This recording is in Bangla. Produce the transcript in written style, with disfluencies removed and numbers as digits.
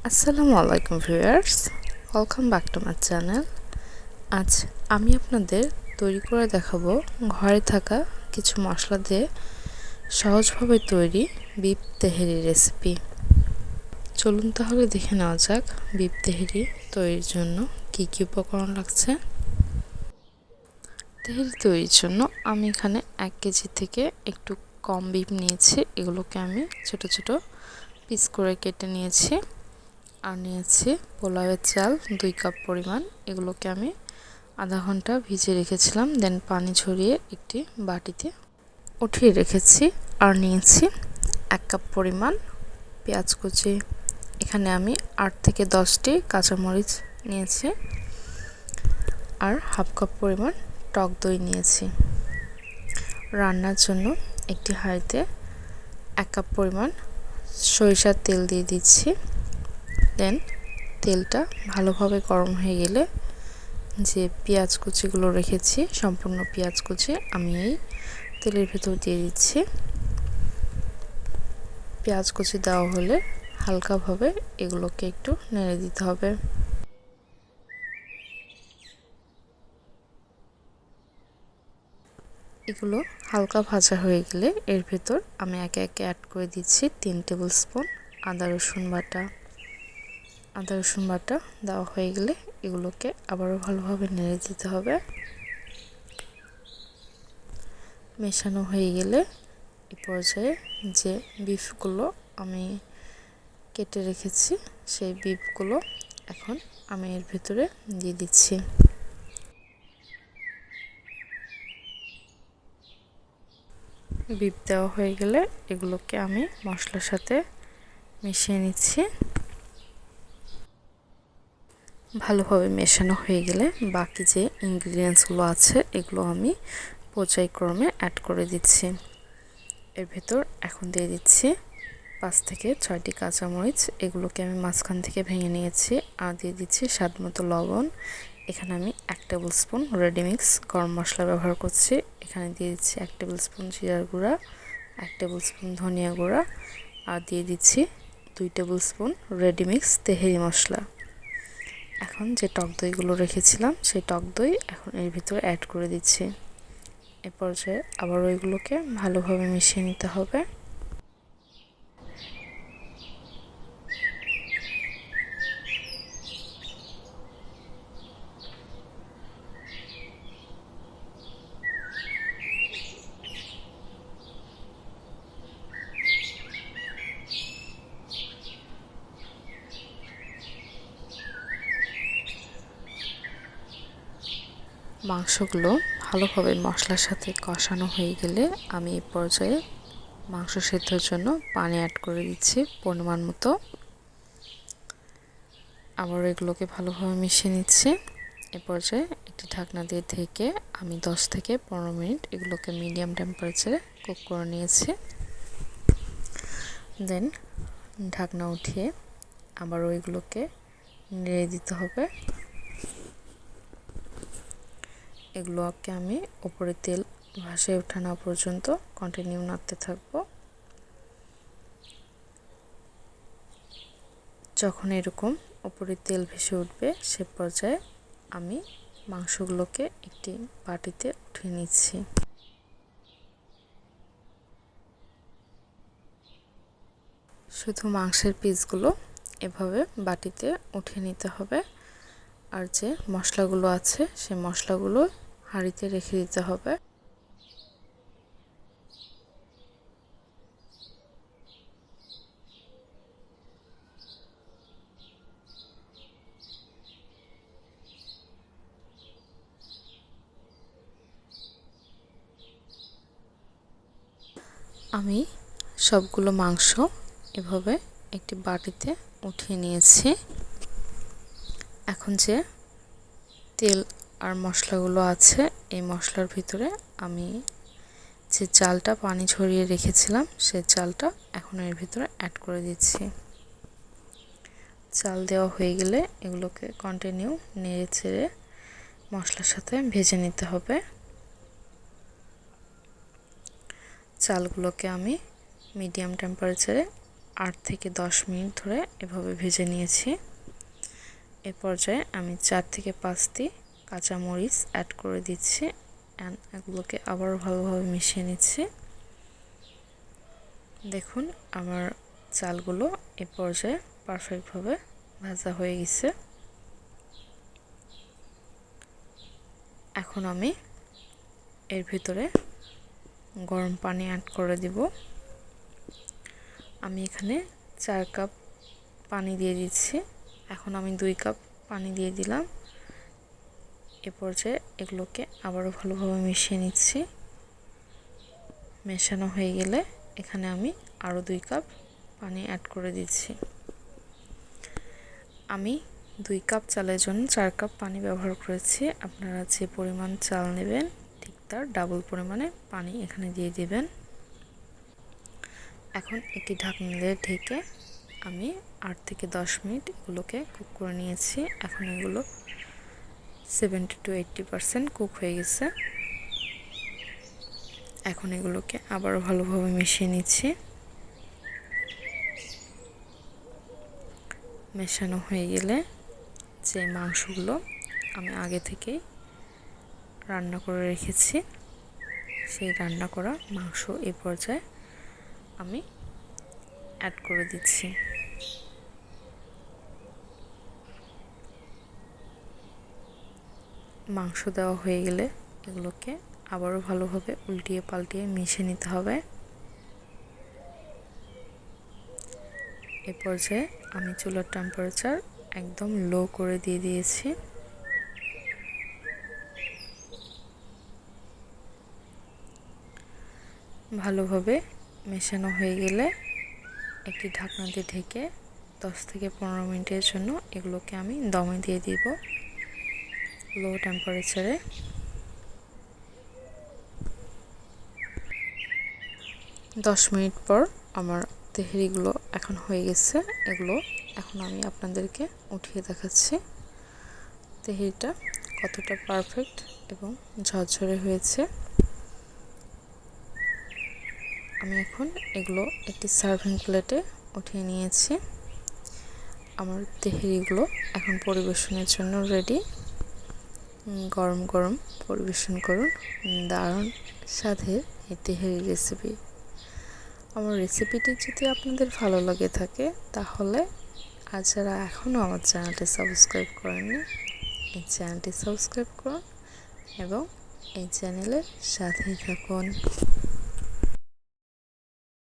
আসসালামু আলাইকুম viewers, welcome back to my channel. আজ আমি আপনাদের তৈরি করে দেখাবো ঘরে থাকা কিছু মশলা দিয়ে সহজভাবে তৈরি বিফ তেহেরি রেসিপি। চলুন তাহলে দেখে নেওয়া যাক বিফ তেহেরি তৈরির জন্য কি কি উপকরণ লাগছে। তেহেরি তৈরির জন্য আমি এখানে 1 কেজি থেকে একটু কম বিফ নিয়েছি। এগুলোকে আমি ছোট ছোট পিস করে কেটে নিয়েছি। আর নিয়েছি পোলাওয়ের চাল 2 কাপ পরিমাণ। এগুলোকে আমি আধা ঘন্টা ভিজিয়ে রেখেছিলাম, দেন পানি ঝরিয়ে একটি বাটিতে উঠিয়ে রেখেছি। আর নিয়েছি 1 কাপ পরিমাণ পেঁয়াজ কুচি। এখানে আমি 8 থেকে 10টি কাঁচামরিচ নিয়েছি। আর হাফ কাপ পরিমাণ টক দই নিয়েছি। রান্নার জন্য একটি হাঁড়িতে 1 কাপ পরিমাণ সরিষার তেল দিয়ে দিচ্ছি। দেন তেলটা ভালোভাবে গরম হয়ে গেলে যে পেঁয়াজ কুচিগুলো রেখেছি, সম্পূর্ণ পেঁয়াজ কুচি আমি এই তেলের ভেতর দিয়ে দিচ্ছি। পেঁয়াজ কুচি দেওয়া হলে হালকাভাবে এগুলোকে একটু নেড়ে দিতে হবে। এগুলো হালকা ভাজা হয়ে গেলে এর ভেতর আমি একে একে অ্যাড করে দিচ্ছি 3 টেবিল স্পুন আদা রসুন বাটা। আদা রসুন বাটা দেওয়া হয়ে গেলে এগুলোকে আবারও ভালোভাবে নেড়ে দিতে হবে। মেশানো হয়ে গেলে এই পর্যায়ে যে বিফগুলো আমি কেটে রেখেছি সেই বিফগুলো এখন আমি এর ভিতরে দিয়ে দিচ্ছি। বিফ দেওয়া হয়ে গেলে এগুলোকে আমি মশলার সাথে মিশিয়ে নিচ্ছি। ভালোভাবে মেশানো হয়ে গেলে বাকি যে ইনগ্রিডিয়েন্টসগুলো আছে এগুলো আমি পর্যায়ক্রমে অ্যাড করে দিচ্ছি। এর ভেতর এখন দিয়ে দিচ্ছি 5 থেকে 6টি কাঁচামরিচ। এগুলোকে আমি মাঝখান থেকে ভেঙে নিয়েছি। আর দিয়ে দিচ্ছি স্বাদমতো লবণ। এখানে আমি 1 টেবিল স্পুন রেডিমিক্স গরম মশলা ব্যবহার করছি। এখানে দিয়ে দিচ্ছি 1 টেবিল স্পুন জিরার গুঁড়া, 1 টেবিল স্পুন ধনিয়া গুঁড়া, আর দিয়ে দিচ্ছি 2 টেবিল স্পুন রেডিমিক্স তেহেরি মশলা। এখন যে টক দইগুলো রেখেছিলাম সেই টক দই এখন এর ভিতরে অ্যাড করে দিচ্ছি। এ পর্যায়ে আবার ওইগুলোকে ভালোভাবে মিশিয়ে নিতে হবে। মাংসগুলো ভালোভাবে মশলার সাথে কষানো হয়ে গেলে আমি এই পর্যায়ে মাংস সেদ্ধর জন্য পানি অ্যাড করে দিচ্ছি পরিমাণ মতো। আবার এগুলোকে ভালোভাবে মিশিয়ে নিচ্ছি। এ পর্যায়ে একটি ঢাকনা দিয়ে ঢেকে আমি 10 থেকে 15 মিনিট এগুলোকে মিডিয়াম টেম্পারেচারে কুক করে নিয়েছি। দেন ঢাকনা উঠিয়ে আবারও এগুলোকে নেড়ে দিতে হবে। এগুলোকে আমি উপরে তেল ভাসে ওঠানো পর্যন্ত কন্টিনিউ নাড়তে থাকবো। যখন এরকম উপরে তেল ভেসে উঠবে সে পর্যায়ে আমি মাংসগুলোকে একটি বাটিতে উঠিয়ে নিচ্ছি। শুধু মাংসের পিসগুলো এভাবে বাটিতে উঠিয়ে নিতে হবে। আর যে মশলাগুলো আছে সেই মশলাগুলো হাঁড়িতে রেখে দিতে হবে। আমি সবগুলো মাংস এভাবে একটি বাটিতে উঠিয়ে নিয়েছি। এখন যে তেল আর মশলাগুলো আছে এই মশলার ভিতরে আমি যে চালটা পানি ঝরিয়ে রেখেছিলাম সেই চালটা এখন এর ভিতরে অ্যাড করে দিচ্ছি। চাল দেওয়া হয়ে গেলে এগুলোকে কন্টিনিউ নেড়ে চেড়ে মশলার সাথে ভেজে নিতে হবে। চালগুলোকে আমি মিডিয়াম টেম্পারেচারে 8 থেকে 10 মিনিট ধরে এভাবে ভেজে নিয়েছি। এ পর্যায়ে আমি 4 থেকে 5টি কাঁচামরিচ অ্যাড করে দিচ্ছি অ্যান্ড এগুলোকে আবার ভালোভাবে মিশিয়ে নিচ্ছি। দেখুন আমার চালগুলো এ পর্যায়ে পারফেক্টভাবে ভাজা হয়ে গেছে। এখন আমি এর ভিতরে গরম পানি অ্যাড করে দিব। আমি এখানে 4 কাপ পানি দিয়ে দিচ্ছি। এখন আমি 2 কাপ পানি দিয়ে দিলাম। এ পর্যায়ে এগুলোকে আবারও ভালোভাবে মিশিয়ে নিচ্ছি। মেশানো হয়ে গেলে এখানে আমি আরও 2 কাপ পানি অ্যাড করে দিচ্ছি। আমি 2 কাপ চালের জন্য 4 কাপ পানি ব্যবহার করেছি। আপনারা যে পরিমাণ চাল নেবেন ঠিক তার ডাবল পরিমাণে পানি এখানে দিয়ে দিবেন। এখন একটি ঢাকনা দিয়ে ঢেকে আমি 8 থেকে 10 মিনিট এগুলোকে কুক করে নিয়েছি। এখন এগুলো 70 to 80% কুক হয়ে গেছে। এখন এগুলোকে আবার ভালোভাবে মিশিয়ে নিচ্ছি। মেশানো হয়ে গেলে যে মাংসগুলো আমি আগে থেকেই রান্না করে রেখেছি সেই রান্না করা মাংস এই পর্যায়ে আমি অ্যাড করে দিচ্ছি। মাংস দেওয়া হয়ে গেলে এগুলোকে আবারও ভালোভাবে উল্টিয়ে পাল্টিয়ে মিশিয়ে নিতে হবে। এ পর্যায়ে আমি চুলার টেম্পারেচার একদম লো করে দিয়ে দিয়েছি। ভালোভাবে মেশানো হয়ে গেলে একটি ঢাকনা দিয়ে ঢেকে 10 থেকে 15 মিনিটের জন্য এগুলোকে আমি দমে দিয়ে দিব লো টেম্পারেচারে। 10 মিনিট পর আমার তেহারিগুলো এখন হয়ে গেছে। এগুলো এখন আমি আপনাদেরকে উঠিয়ে দেখাচ্ছি তেহারিটা কতটা পারফেক্ট এবং ঝরঝরে হয়েছে। আমি এখন এগুলো একটি সার্ভিং প্লেটে উঠিয়ে নিয়েছি। আমার তেহারিগুলো এখন পরিবেশনের জন্য রেডি। গরম গরম পরিবেশন করুন। দারুণ স্বাদের এই তেহারি রেসিপি। আমার রেসিপিটি যদি আপনাদের ভালো লাগে থাকে তাহলে আর যারা এখনও আমার চ্যানেলটি সাবস্ক্রাইব করেননি এই চ্যানেলটি সাবস্ক্রাইব করুন এবং এই চ্যানেলের সাথেই থাকুন।